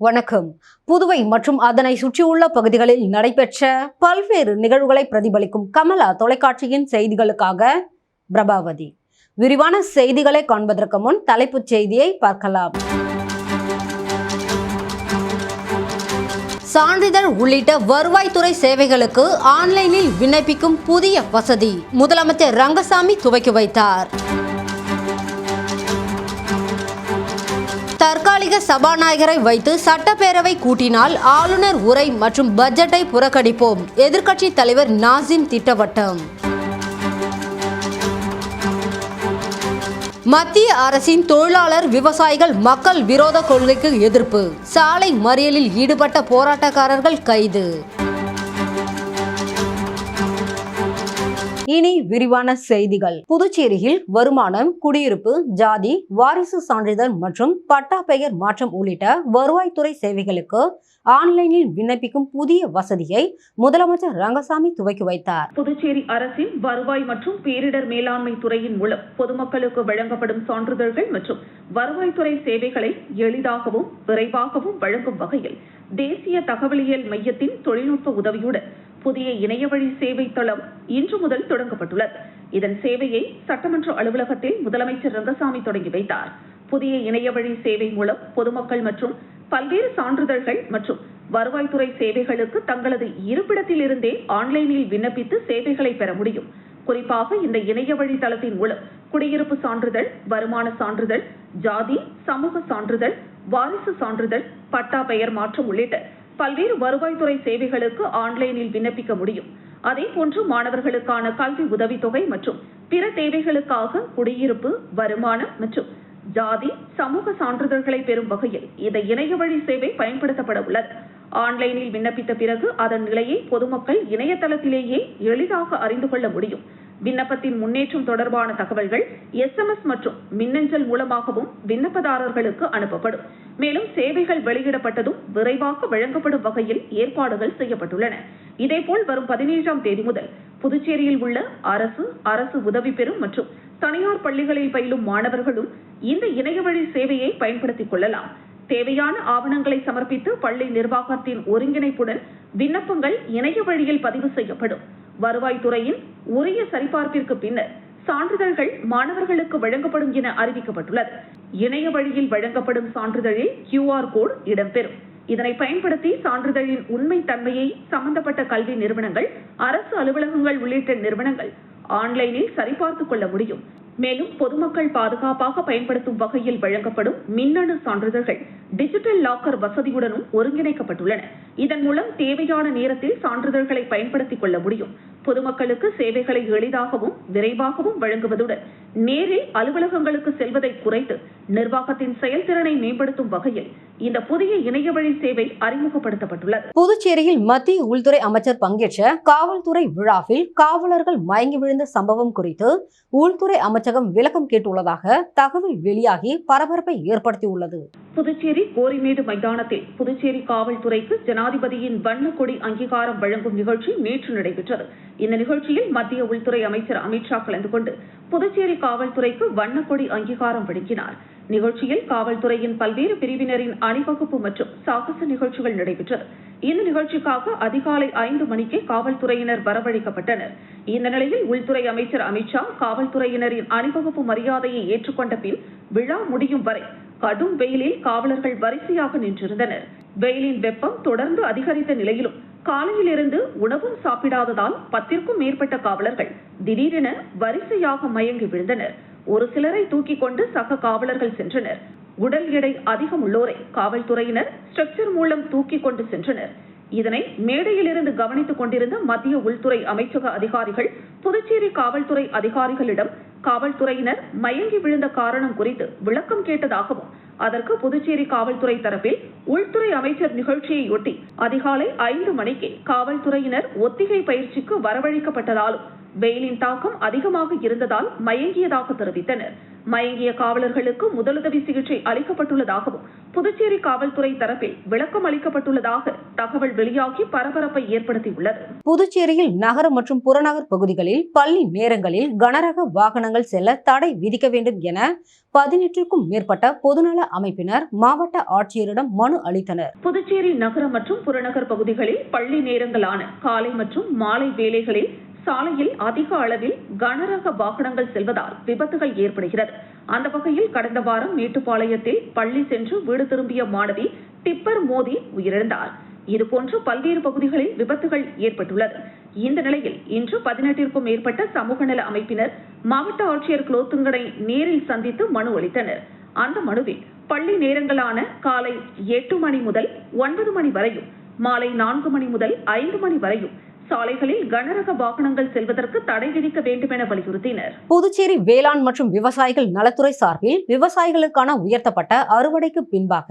வணக்கம். புதுவை மற்றும் அதனை சுற்றியுள்ள பகுதிகளில் நடைபெற்ற பல்வேறு நிகழ்வுகளை பிரதிபலிக்கும் கமலா தொலைக்காட்சியின் செய்திகளுக்காக பிரபாவதி. விரிவான செய்திகளை காண்பதற்கு முன் தலைப்புச் செய்தியை பார்க்கலாம். சான்றிதழ் உள்ளிட்ட வருவாய்த்துறை சேவைகளுக்கு ஆன்லைனில் விண்ணப்பிக்கும் புதிய வசதி முதலமைச்சர் ரங்கசாமி துவக்கி வைத்தார். தற்காலிக சபாநாயகரை வைத்து சட்டப்பேரவை கூட்டினால் ஆளுநர் உரை மற்றும் பட்ஜெட்டை புறக்கணிப்போம். எதிர்க்கட்சி தலைவர் நாசிம் திட்டவட்டம். மத்திய அரசின் தொழிலாளர் விவசாயிகள் மக்கள் விரோத கொள்கைக்கு எதிர்ப்பு. சாலை மறியலில் ஈடுபட்ட போராட்டக்காரர்கள் கைது. இனி விரிவான செய்திகள். புதுச்சேரியில் வருமானம், குடியிருப்பு, ஜாதி, வாரிசு சான்றிதழ் மற்றும் பட்டா பெயர் மாற்றம் உள்ளிட்ட வருவாய்த்துறை சேவைகளுக்கு ஆன்லைனில் விண்ணப்பிக்கும் புதிய வசதியை முதலமைச்சர் ரங்கசாமி துவக்கி வைத்தார். புதுச்சேரி அரசின் வருவாய் மற்றும் பேரிடர் மேலாண்மை துறையின் மூலம் பொதுமக்களுக்கு வழங்கப்படும் சான்றிதழ்கள் மற்றும் வருவாய்த்துறை சேவைகளை எளிதாகவும் விரைவாகவும் வழங்கும் வகையில் தேசிய தகவலியல் மையத்தின் தொழில்நுட்ப உதவியுடன் புதிய இணையவழி சேவை தளம் இன்று முதல் தொடங்கப்பட்டுள்ளது. இதன் சேவையை சட்டமன்ற அலுவலகத்தில் முதலமைச்சர் ரங்கசாமி தொடங்கி வைத்தார். புதிய இணையவழி சேவை மூலம் பொதுமக்கள் மற்றும் பல்வேறு சான்றிதழ்கள் மற்றும் வருவாய்த்துறை சேவைகளுக்கு தங்களது இருப்பிடத்தில் இருந்தே ஆன்லைனில் விண்ணப்பித்து சேவைகளை பெற முடியும். குறிப்பாக இந்த இணையவழி தளத்தின் மூலம் குடியிருப்பு சான்றிதழ், வருமான சான்றிதழ், ஜாதி, சமூக சான்றிதழ், வாரிசு சான்றிதழ், பட்டா பெயர் மாற்றம் உள்ளிட்ட பல்வேறு வருவாய்த்துறை சேவைகளுக்கு ஆன்லைனில் விண்ணப்பிக்க முடியும். அதேபோன்று மாணவர்களுக்கான கல்வி உதவித்தொகை மற்றும் பிற தேவைகளுக்காக குடியிருப்பு, வருமானம் மற்றும் ஜாதி, சமூக சான்றிதழ்களை பெறும் வகையில் இந்த இணையவழி சேவை பயன்படுத்தப்பட உள்ளது. ஆன்லைனில் விண்ணப்பித்த பிறகு அதன் நிலையை பொதுமக்கள் இணையதளத்திலேயே எளிதாக அறிந்து கொள்ள முடியும். விண்ணப்பத்தின் முன்னேற்றம் தொடர்பான தகவல்கள் SMS மற்றும் மின்னஞ்சல் மூலமாகவும் விண்ணப்பதாரர்களுக்கு அனுப்பப்படும். மேலும் சேவைகள் வெளியிடப்பட்டதும் விரைவாக வழங்கப்படும் வகையில் ஏற்பாடுகள் செய்யப்பட்டுள்ளன. இதேபோல் வரும் 17ஆம் தேதி முதல் புதுச்சேரியில் உள்ள அரசு உதவி பெறும் மற்றும் தனியார் பள்ளிகளில் பயிலும் மாணவர்களும் இந்த இணையவழி சேவையை பயன்படுத்திக் கொள்ளலாம். தேவையான ஆவணங்களை சமர்ப்பித்து பள்ளி நிர்வாகத்தின் ஒருங்கிணைப்புடன் விண்ணப்பங்கள் இணைய வழியில் பதிவு செய்யப்படும். வருவாய்த்துறையின் உரிய சரிபார்ப்பிற்கு பின்னர் சான்றிதழ்கள் மாணவர்களுக்கு வழங்கப்படும் என அறிவிக்கப்பட்டுள்ளது. இணைய வழியில் வழங்கப்படும் சான்றிதழில் QR கோடு இடம்பெறும். இதனை பயன்படுத்தி சான்றிதழின் உண்மை தன்மையை சம்பந்தப்பட்ட கல்வி நிறுவனங்கள், அரசு அலுவலகங்கள் உள்ளிட்ட நிறுவனங்கள் ஆன்லைனில் சரிபார்த்துக் கொள்ள முடியும். மேலும் பொதுமக்கள் பாதுகாப்பாக பயன்படுத்தும் வகையில் வழங்கப்படும் மின்னணு சான்றிதழ்கள் டிஜிட்டல் லாக்கர் வசதியுடனும் ஒருங்கிணைக்கப்பட்டுள்ளன. இதன் மூலம் தேவையான நேரத்தில் சான்றிதழ்களை பயன்படுத்திக் கொள்ள முடியும். பொதுமக்களுக்கு சேவைகளை எளிதாகவும் விரைவாகவும் வழங்குவதுடன் நேரில் அலுவலகங்களுக்கு செல்வதை குறைத்து நிர்வாகத்தின் செயல்திறனை மேம்படுத்தும் வகையில் இந்த புதிய இணையவழி சேவை அறிமுகப்படுத்தப்பட்டுள்ளது. புதுச்சேரியில் மத்திய உள்துறை அமைச்சர் பங்கேற்ற காவல்துறை விழாவில் காவலர்கள் மயங்கி விழுந்த சம்பவம் குறித்து உள்துறை அமைச்சகம் விளக்கம் கேட்டுள்ளதாக தகவல் வெளியாகி பரபரப்பை ஏற்படுத்தியுள்ளது. புதுச்சேரி கோரிமேடு மைதானத்தில் புதுச்சேரி காவல்துறைக்கு ஜனாதிபதியின் வண்ணக்கொடி அங்கீகாரம் வழங்கும் நிகழ்ச்சி நேற்று நடைபெற்றது. இந்த நிகழ்ச்சியில் மத்திய உள்துறை அமைச்சர் அமித்ஷா கலந்து கொண்டு புதுச்சேரி காவல்துறைக்கு வண்ணக்கொடி அங்கீகாரம் வழங்கினார். நிகழ்ச்சியில் காவல்துறையின் பல்வேறு பிரிவினரின் அணிவகுப்பு மற்றும் சாகச நிகழ்ச்சிகள் நடைபெற்றது. இந்த நிகழ்ச்சிக்காக அதிகாலை 5 மணிக்கே காவல்துறையினர் வரவழைக்கப்பட்டனர். இந்த நிலையில் உள்துறை அமைச்சர் அமித்ஷா காவல்துறையினரின் அணிவகுப்பு மரியாதையை ஏற்றுக்கொண்ட பின் விழா முடியும் வரை கடும் வெயிலில் காவலர்கள் வரிசையாக நின்றிருந்தனர். வெயிலின் வெப்பம் தொடர்ந்து அதிகரித்த நிலையிலும் காலையிலிருந்து உணவும் சாப்பிடாததால் 10க்கும் மேற்பட்ட காவலர்கள் திடீரென வரிசையாக மயங்கி விழுந்தனர். ஒரு சிலரை தூக்கிக் கொண்டு சக காவலர்கள் சென்றனர். உடல் எடை அதிகம் உள்ளோரை காவல்துறையினர் ஸ்ட்ரெச்சர் மூலம் தூக்கிக் கொண்டு சென்றனர். இதனை மேடையிலிருந்து கவனித்துக் கொண்டிருந்த மத்திய உள்துறை அமைச்சக அதிகாரிகள் புதுச்சேரி காவல்துறை அதிகாரிகளிடம் காவல்துறையினர் மயங்கி விழுந்த காரணம் குறித்து விளக்கம் கேட்டதாகவும், அதற்கு புதுச்சேரி காவல்துறை தரப்பில் உள்துறை அமைச்சர் நிகழ்ச்சியையொட்டி அதிகாலை 5 மணிக்கே காவல்துறையினர் ஒத்திகை பயிற்சிக்கு வரவழைக்கப்பட்டதாலும் வெயிலின் தாக்கம் அதிகமாக இருந்ததால் மயங்கியதாக தெரிவித்தனர். மயங்கிய காவலர்களுக்கு முதலுதவி சிகிச்சை அளிக்கப்பட்டுள்ளதாகவும் புதுச்சேரி காவல்துறை தரப்பில் விளக்கம் அளிக்கப்பட்டுள்ளதாக தகவல் வெளியாகி பரபரப்பை ஏற்படுத்தியுள்ளது. புதுச்சேரியில் நகர மற்றும் புறநகர் பகுதிகளில் பள்ளி நேரங்களில் கனரக வாகனங்கள் செல்ல தடை விதிக்க வேண்டும் என 18க்கும் மேற்பட்ட பொதுநல அமைப்பினர் மாவட்ட ஆட்சியரிடம் மனு அளித்தனர். புதுச்சேரி நகர மற்றும் புறநகர் பகுதிகளில் பள்ளி நேரங்களான காலை மற்றும் மாலை வேளைகளில் சாலையில் அதிக அளவில் கனரக வாகனங்கள் செல்வதால் விபத்துகள் ஏற்படுகிறது. அந்த வகையில் கடந்த வாரம் மேட்டுப்பாளையத்தில் பள்ளி சென்று வீடு திரும்பிய மாணவி டிப்பர் மோதி உயிரிழந்தார். இதுபோன்று பல்வேறு பகுதிகளில் விபத்துகள் ஏற்பட்டுள்ளது. இந்த நிலையில் இன்று 18க்கும் மேற்பட்ட சமூக நல அமைப்பினர் மாவட்ட ஆட்சியர் குலோத்துங்கனை நேரில் சந்தித்து மனு அளித்தனர். அந்த மனுவில் பள்ளி நேரங்களான காலை 8 மணி முதல் 9 மணி வரையும், மாலை 4 மணி முதல் 5 மணி வரையும் சாலைகளில் கனரக வாகனங்கள் செல்வதற்கு தடை விதிக்க வேண்டும் என வலியுறுத்தினர். புதுச்சேரி வேளாண் மற்றும் விவசாயிகள் நலத்துறை சார்பில் விவசாயிகளுக்கான உயர்த்தப்பட்ட அறுவடைக்கு பின்பாக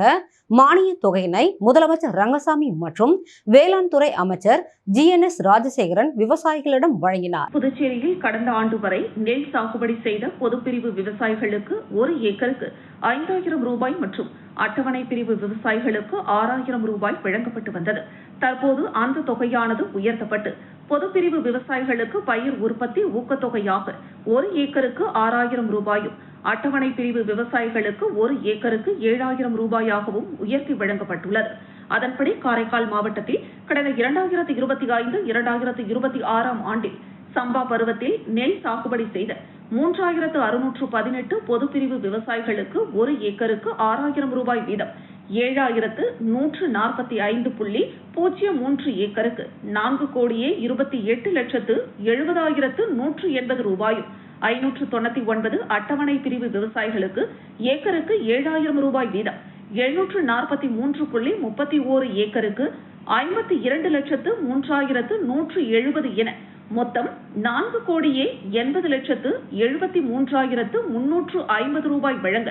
மானிய தொகையினை முதலமைச்சர் ரங்கசாமி மற்றும் வேளாண் துறை அமைச்சர் GNS ராஜசேகரன் விவசாயிகளிடம் வழங்கினார். புதுச்சேரியில் கடந்த ஆண்டு வரை நெல் சாகுபடி செய்த பொதுப்பிரிவு விவசாயிகளுக்கு 1 ஏக்கருக்கு 5000 ரூபாய் மற்றும் அட்டவணை பிரிவு விவசாயிகளுக்கு 6000 ரூபாய் வழங்கப்பட்டு வந்தது. தற்போது அந்த தொகையானது உயர்த்தப்பட்டு பொதுப்பிரிவு விவசாயிகளுக்கு பயிர் உற்பத்தி ஊக்கத்தொகையாக 1 ஏக்கருக்கு 6000 ரூபாயும், அட்டவணை பிரிவு விவசாயிகளுக்கு 1 ஏக்கருக்கு 7000 ரூபாயாகவும் உயர்த்தி வழங்கப்பட்டுள்ளது. அதன்படி காரைக்கால் மாவட்டத்தில் கடந்த 2025-2026 ஆண்டில் சம்பா பருவத்தில் நெல் சாகுபடி செய்த 3618 பொதுப்பிரிவு விவசாயிகளுக்கு 1 ஏக்கருக்கு 6000 ரூபாய் வீதம், 7145.03 ஏக்கருக்கு 4,28,70,180 ரூபாயும், 599 அட்டவணை பிரிவு விவசாயிகளுக்கு ஏக்கருக்கு 7000 ரூபாய் வீதம், 743.31 ஏக்கருக்கு 52,03,170 என மொத்தம் 4,80,73,350 ரூபாய் வழங்க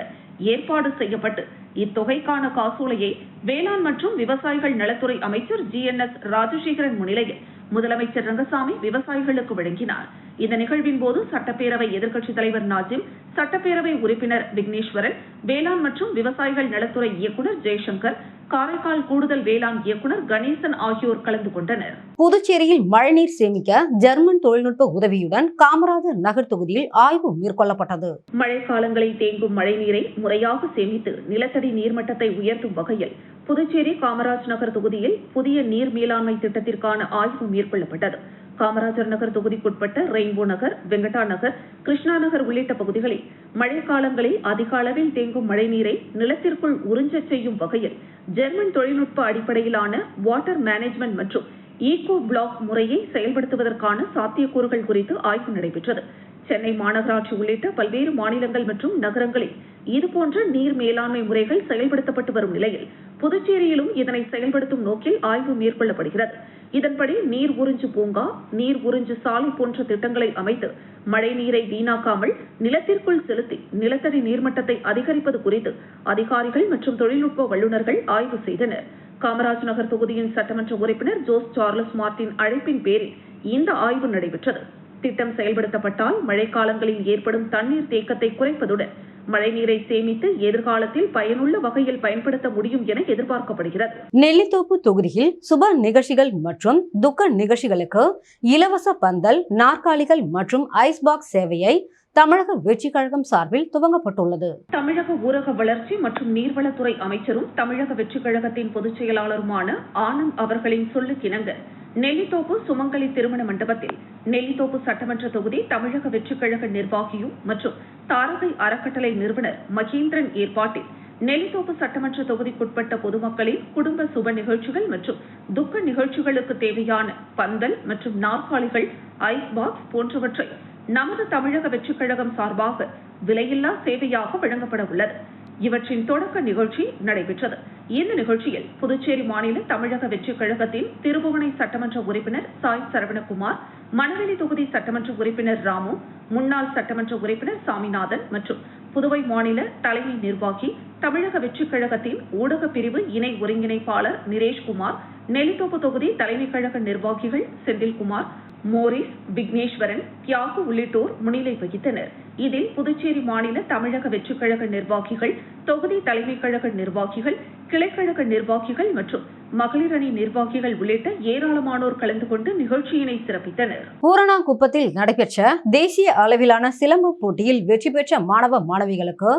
ஏற்பாடு செய்யப்பட்டு இத்தொகைக்கான காசோலையை வேளாண் மற்றும் விவசாயிகள் நலத்துறை அமைச்சர் GNS ராஜசேகரன் முன்னிலையில் முதலமைச்சர் ரங்கசாமி விவசாயிகளுக்கு வழங்கினார். இந்த நிகழ்வின் போது சட்டப்பேரவை எதிர்க்கட்சித் தலைவர் நாஜிம், சட்டப்பேரவை உறுப்பினர் விக்னேஸ்வரன், வேளாண் மற்றும் விவசாயிகள் நலத்துறை இயக்குநர் ஜெய்சங்கர், காரைக்கால் கூடுதல் வேளாண் இயக்குநர் கணேசன் ஆகியோர் கலந்து கொண்டனர். புதுச்சேரியில் மழைநீர் சேமிக்க ஜெர்மன் தொழில்நுட்ப உதவியுடன் காமராஜர் நகர் தொகுதியில் ஆய்வு மேற்கொள்ளப்பட்டது. மழைக்காலங்களில் தேங்கும் மழைநீரை முறையாக சேமித்து நிலத்தடி நீர்மட்டத்தை உயர்த்தும் வகையில் புதுச்சேரி காமராஜ் நகர் தொகுதியில் புதிய நீர் மேலாண்மை திட்டத்திற்கான ஆய்வு மேற்கொள்ளப்பட்டது. காமராஜர் நகர் தொகுதிக்குட்பட்ட ரெயின்போ நகர், வெங்கடா நகர், கிருஷ்ணா நகர் உள்ளிட்ட பகுதிகளில் மழைக்காலங்களில் அதிக அளவில் தேங்கும் மழைநீரை நிலத்திற்குள் உறிஞ்சச் செய்யும் வகையில் ஜெர்மன் தொழில்நுட்ப அடிப்படையிலான வாட்டர் மேனேஜ்மெண்ட் மற்றும் ஈகோ பிளாக் முறையை செயல்படுத்துவதற்கான சாத்தியக்கூறுகள் குறித்து ஆய்வு நடைபெற்றது. சென்னை மாநகராட்சி உள்ளிட்ட பல்வேறு மாநிலங்கள் மற்றும் நகரங்களில் இதுபோன்ற நீர் மேலாண்மை முறைகள் செயல்படுத்தப்பட்டு வரும் நிலையில் புதுச்சேரியிலும் இதனை செயல்படுத்தும் நோக்கில் ஆய்வு மேற்கொள்ளப்படுகிறது. இதன்படி நீர் உறிஞ்சு பூங்கா, நீர் உறிஞ்சு சாலை போன்ற திட்டங்களை அமைத்து மழை நீரை வீணாக்காமல் நிலத்திற்குள் செலுத்தி நிலத்தடி நீர்மட்டத்தை அதிகரிப்பது குறித்து அதிகாரிகள் மற்றும் தொழில்நுட்ப வல்லுநர்கள் ஆய்வு செய்தனர். காமராஜ் நகர் தொகுதியின் சட்டமன்ற உறுப்பினர் ஜோஸ் சார்லஸ் மார்டின் அழைப்பின் பேரில் இந்த ஆய்வு நடைபெற்றது. திட்டம் செயல்படுத்தப்பட்டால் மழைக்காலங்களில் ஏற்படும் தண்ணீர் தேக்கத்தை குறைப்பதுடன் மழைநீரை சேமித்து எதிர்காலத்தில் பயனுள்ள வகையில் பயன்படுத்த முடியும் என எதிர்பார்க்கப்படுகிறது. நெல்லித்தோப்பு தொகுதியில் சுப நிகழ்ச்சிகள் மற்றும் துக்க நிகழ்ச்சிகளுக்கு இலவச பந்தல், நாற்காலிகள் மற்றும் ஐஸ் பாக்ஸ் சேவையை தமிழக வெற்றி கழகம் சார்பில் துவங்கப்பட்டுள்ளது. தமிழக ஊரக வளர்ச்சி மற்றும் நீர்வளத்துறை அமைச்சரும் தமிழக வெற்றி கழகத்தின் பொதுச் செயலாளருமான ஆனந்த் அவர்களின் சொல்லுக்கிணங்க நெல்லித்தோப்பு சுமங்கலி திருமண மண்டபத்தில் நெல்லித்தோப்பு சட்டமன்ற தொகுதி தமிழக வெற்றி கழக நிர்வாகியும் மற்றும் தாரகை அறக்கட்டளை நிறுவனர் மகேந்திரன் ஏற்பாட்டில் நெல்லித்தோப்பு சட்டமன்ற தொகுதிக்குட்பட்ட பொதுமக்களின் குடும்ப சுப நிகழ்ச்சிகள் மற்றும் துக்க நிகழ்ச்சிகளுக்கு தேவையான பந்தல் மற்றும் நாற்காலிகள், ஐஸ் பாக்ஸ் போன்றவற்றை நமது தமிழக வெற்றி கழகம் சார்பாக விலையில்லா சேவையாக வழங்கப்பட உள்ளது. இவற்றின் தொடக்க நிகழ்ச்சி நடைபெற்றது. இந்த நிகழ்ச்சியில் புதுச்சேரி மாநில தமிழக வெற்றி கழகத்தின் திருபுவனை சட்டமன்ற உறுப்பினர் சாய் சரவணகுமார், மணவெளி தொகுதி சட்டமன்ற உறுப்பினர் ராமு, முன்னாள் சட்டமன்ற உறுப்பினர் சாமிநாதன் மற்றும் புதுவை மாநில தலைமை நிர்வாகி தமிழக வெற்றி கழகத்தின் ஊடக பிரிவு இணை ஒருங்கிணைப்பாளர் நிரேஷ்குமார், நெல்லித்தோப்பு தொகுதி தலைமை கழக நிர்வாகிகள் செந்தில்குமார், மோரிஸ், விக்னேஸ்வரன், தியாகு உள்ளிட்டோர் முன்னிலை வகித்தனர். இதில் புதுச்சேரி மாநில தமிழக வெற்றிக் கழக நிர்வாகிகள், தொகுதி தலைமை கழக நிர்வாகிகள், கிளைக்கழக நிர்வாகிகள் மற்றும் மகளிர் அணி நிர்வாகிகள் உள்ளிட்ட ஏராளமானோர் கலந்து கொண்டு நிகழ்ச்சியினை சிறப்பித்தனர். பூரணாங்குப்பத்தில் நடைபெற்ற தேசிய அளவிலான சிலம்பு போட்டியில் வெற்றி பெற்ற மாணவ மாணவிகளுக்கு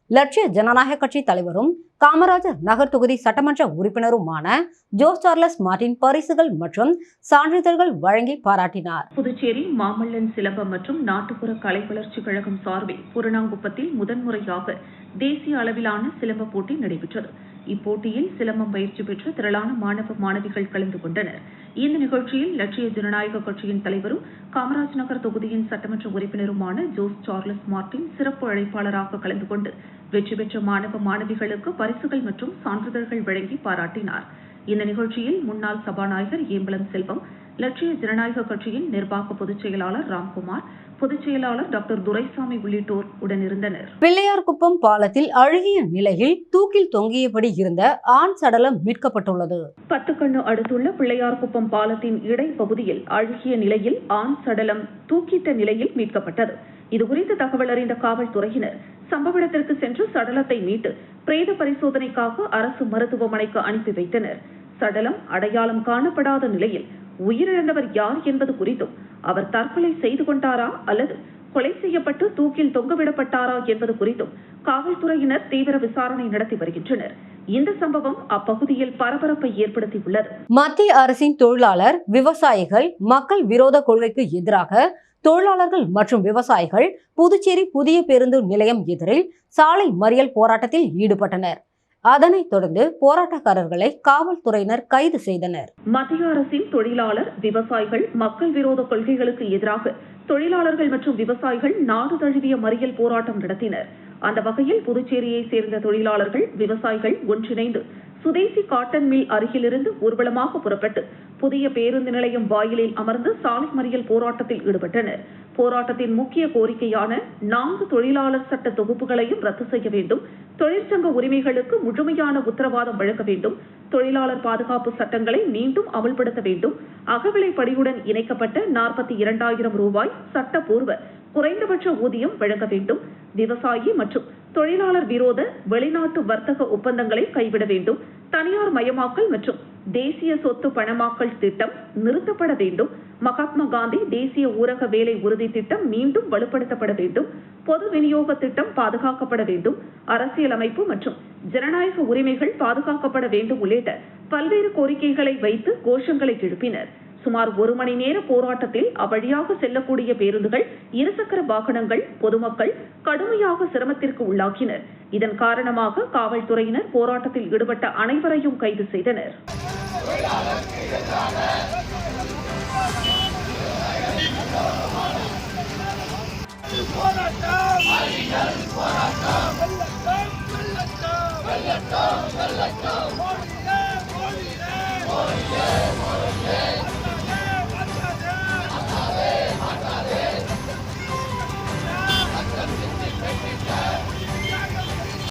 லட்சிய ஜனநாயக கட்சி தலைவரும் காமராஜர் நகர் தொகுதி சட்டமன்ற உறுப்பினருமான ஜோஸ் சார்லஸ் மார்டின் பரிசுகள் மற்றும் சான்றிதழ்கள் வழங்கி பாராட்டினார். புதுச்சேரி மாமல்லன் சிலம்பம் மற்றும் நாட்டுப்புற கலை வளர்ச்சி கழகம் சார்பில் பூரணாங்குப்பத்தில் முதன்முறையாக தேசிய அளவிலான சிலம்ப போட்டி நடைபெற்றது. இப்போட்டியில் சிலம்பம் பயிற்சி பெற்ற திரளான மாணவ மாணவிகள் கலந்து கொண்டனர். இந்த நிகழ்ச்சியில் லட்சிய ஜனநாயக கட்சியின் தலைவரும் காமராஜ் நகர் தொகுதியின் சட்டமன்ற உறுப்பினருமான ஜோஸ் சார்லஸ் மார்டின் சிறப்பு அழைப்பாளராக கலந்து கொண்டு வெற்றி பெற்ற மாணவ மாணவிகளுக்கு பரிசுகள் மற்றும் சான்றிதழ்கள் வழங்கி பாராட்டினார். இந்த நிகழ்ச்சியில் முன்னாள் சபாநாயகர் ஏம்பலம் செல்வம், லட்சிய ஜனநாயக கட்சியின் நிர்வாக பொதுச் செயலாளர் ராம்குமார், பொதுச் செயலாளர் டாக்டர் துரைசாமி உள்ளிட்டோர் உடனிருந்தனர். பிள்ளையார்குப்பம் பாலத்தில் அழுகிய நிலையில் தூக்கில் தொங்கியபடி இருந்த ஆண் சடலம் மீட்கப்பட்டுள்ளது. பத்துக்கண்ணு அடுத்துள்ள பிள்ளையார்குப்பம் பாலத்தின் இடைப்பகுதியில் அழுகிய நிலையில் ஆண் சடலம் தூக்கிட்ட நிலையில் மீட்கப்பட்டது. இதுகுறித்து தகவல் அறிந்த காவல்துறையினர் சம்பவ இடத்திற்கு சென்று சடலத்தை மீட்டு பிரேத பரிசோதனைக்காக அரசு மருத்துவமனைக்கு அனுப்பி வைத்தனர். சடலம் அடையாளம் காணப்படாத நிலையில் உயிரிழந்தவர் யார் என்பது குறித்தும், அவர் தற்கொலை செய்து கொண்டாரா அல்லது கொலை செய்யப்பட்டு தூக்கில் தொங்கவிடப்பட்டாரா என்பது குறித்தும் காவல்துறையினர் தீவிர விசாரணை நடத்தி வருகின்றனர். இந்த சம்பவம் அப்பகுதியில் பரபரப்பை ஏற்படுத்தியுள்ளது. மத்திய அரசின் தொழிலாளர், விவசாயிகள், மக்கள் விரோத கொள்கைக்கு எதிராக தொழிலாளர்கள் மற்றும் விவசாயிகள் புதுச்சேரி புதிய பேருந்து நிலையம் எதிரில் சாலை மறியல் போராட்டத்தில் ஈடுபட்டனர். அதனைத் தொடர்ந்து போராட்டக்காரர்களை காவல்துறையினர் கைது செய்தனர். மத்திய அரசின் தொழிலாளர், விவசாயிகள், மக்கள் விரோத கொள்கைகளுக்கு எதிராக தொழிலாளர்கள் மற்றும் விவசாயிகள் நாடு தழுவிய மறியல் போராட்டம் நடத்தினர். அந்த வகையில் புதுச்சேரியை சேர்ந்த தொழிலாளர்கள், விவசாயிகள் ஒன்றிணைந்து சுதேசி காட்டன் மில் அருகிலிருந்து ஊர்வலமாக புறப்பட்டு புதிய பேருந்து நிலையம் வாயிலில் அமர்ந்து சாலை மறியல் போராட்டத்தில் ஈடுபட்டனர். போராட்டத்தின் முக்கிய கோரிக்கையான 4 தொழிலாளர் சட்ட தொகுப்புகளையும் ரத்து செய்ய வேண்டும், தொழிற்சங்க உரிமைகளுக்கு முழுமையான உத்தரவாதம் வழங்க வேண்டும், தொழிலாளர் பாதுகாப்பு சட்டங்களை மீண்டும் அமல்படுத்த வேண்டும், அகவிலைப்படியுடன் இணைக்கப்பட்ட 42,000 ரூபாய் சட்டப்பூர்வ குறைந்தபட்ச ஊதியம் வழங்க வேண்டும், விவசாயி மற்றும் தொழிலாளர் விரோத வெளிநாட்டு வர்த்தக ஒப்பந்தங்களை கைவிட வேண்டும், தனியார் மயமாக்கல் மற்றும் தேசிய சொத்து பணமாக்கல் திட்டம் நிறுத்தப்பட வேண்டும், மகாத்மா காந்தி தேசிய ஊரக வேலை உறுதி திட்டம் மீண்டும் வலுப்படுத்தப்பட வேண்டும், பொது விநியோக திட்டம் பாதுகாக்கப்பட வேண்டும், அரசியலமைப்பு மற்றும் ஜனநாயக உரிமைகள் பாதுகாக்கப்பட வேண்டும் உள்ளிட்ட பல்வேறு கோரிக்கைகளை வைத்து கோஷங்களை எழுப்பினர். சுமார் 1 மணி நேர போராட்டத்தில் அவ்வழியாக செல்லக்கூடிய பேருந்துகள், இருசக்கர வாகனங்கள், பொதுமக்கள் கடுமையாக சிரமத்திற்கு உள்ளாக்கினர். இதன் காரணமாக காவல்துறையினர் போராட்டத்தில் ஈடுபட்ட அனைவரையும் கைது செய்தனர்.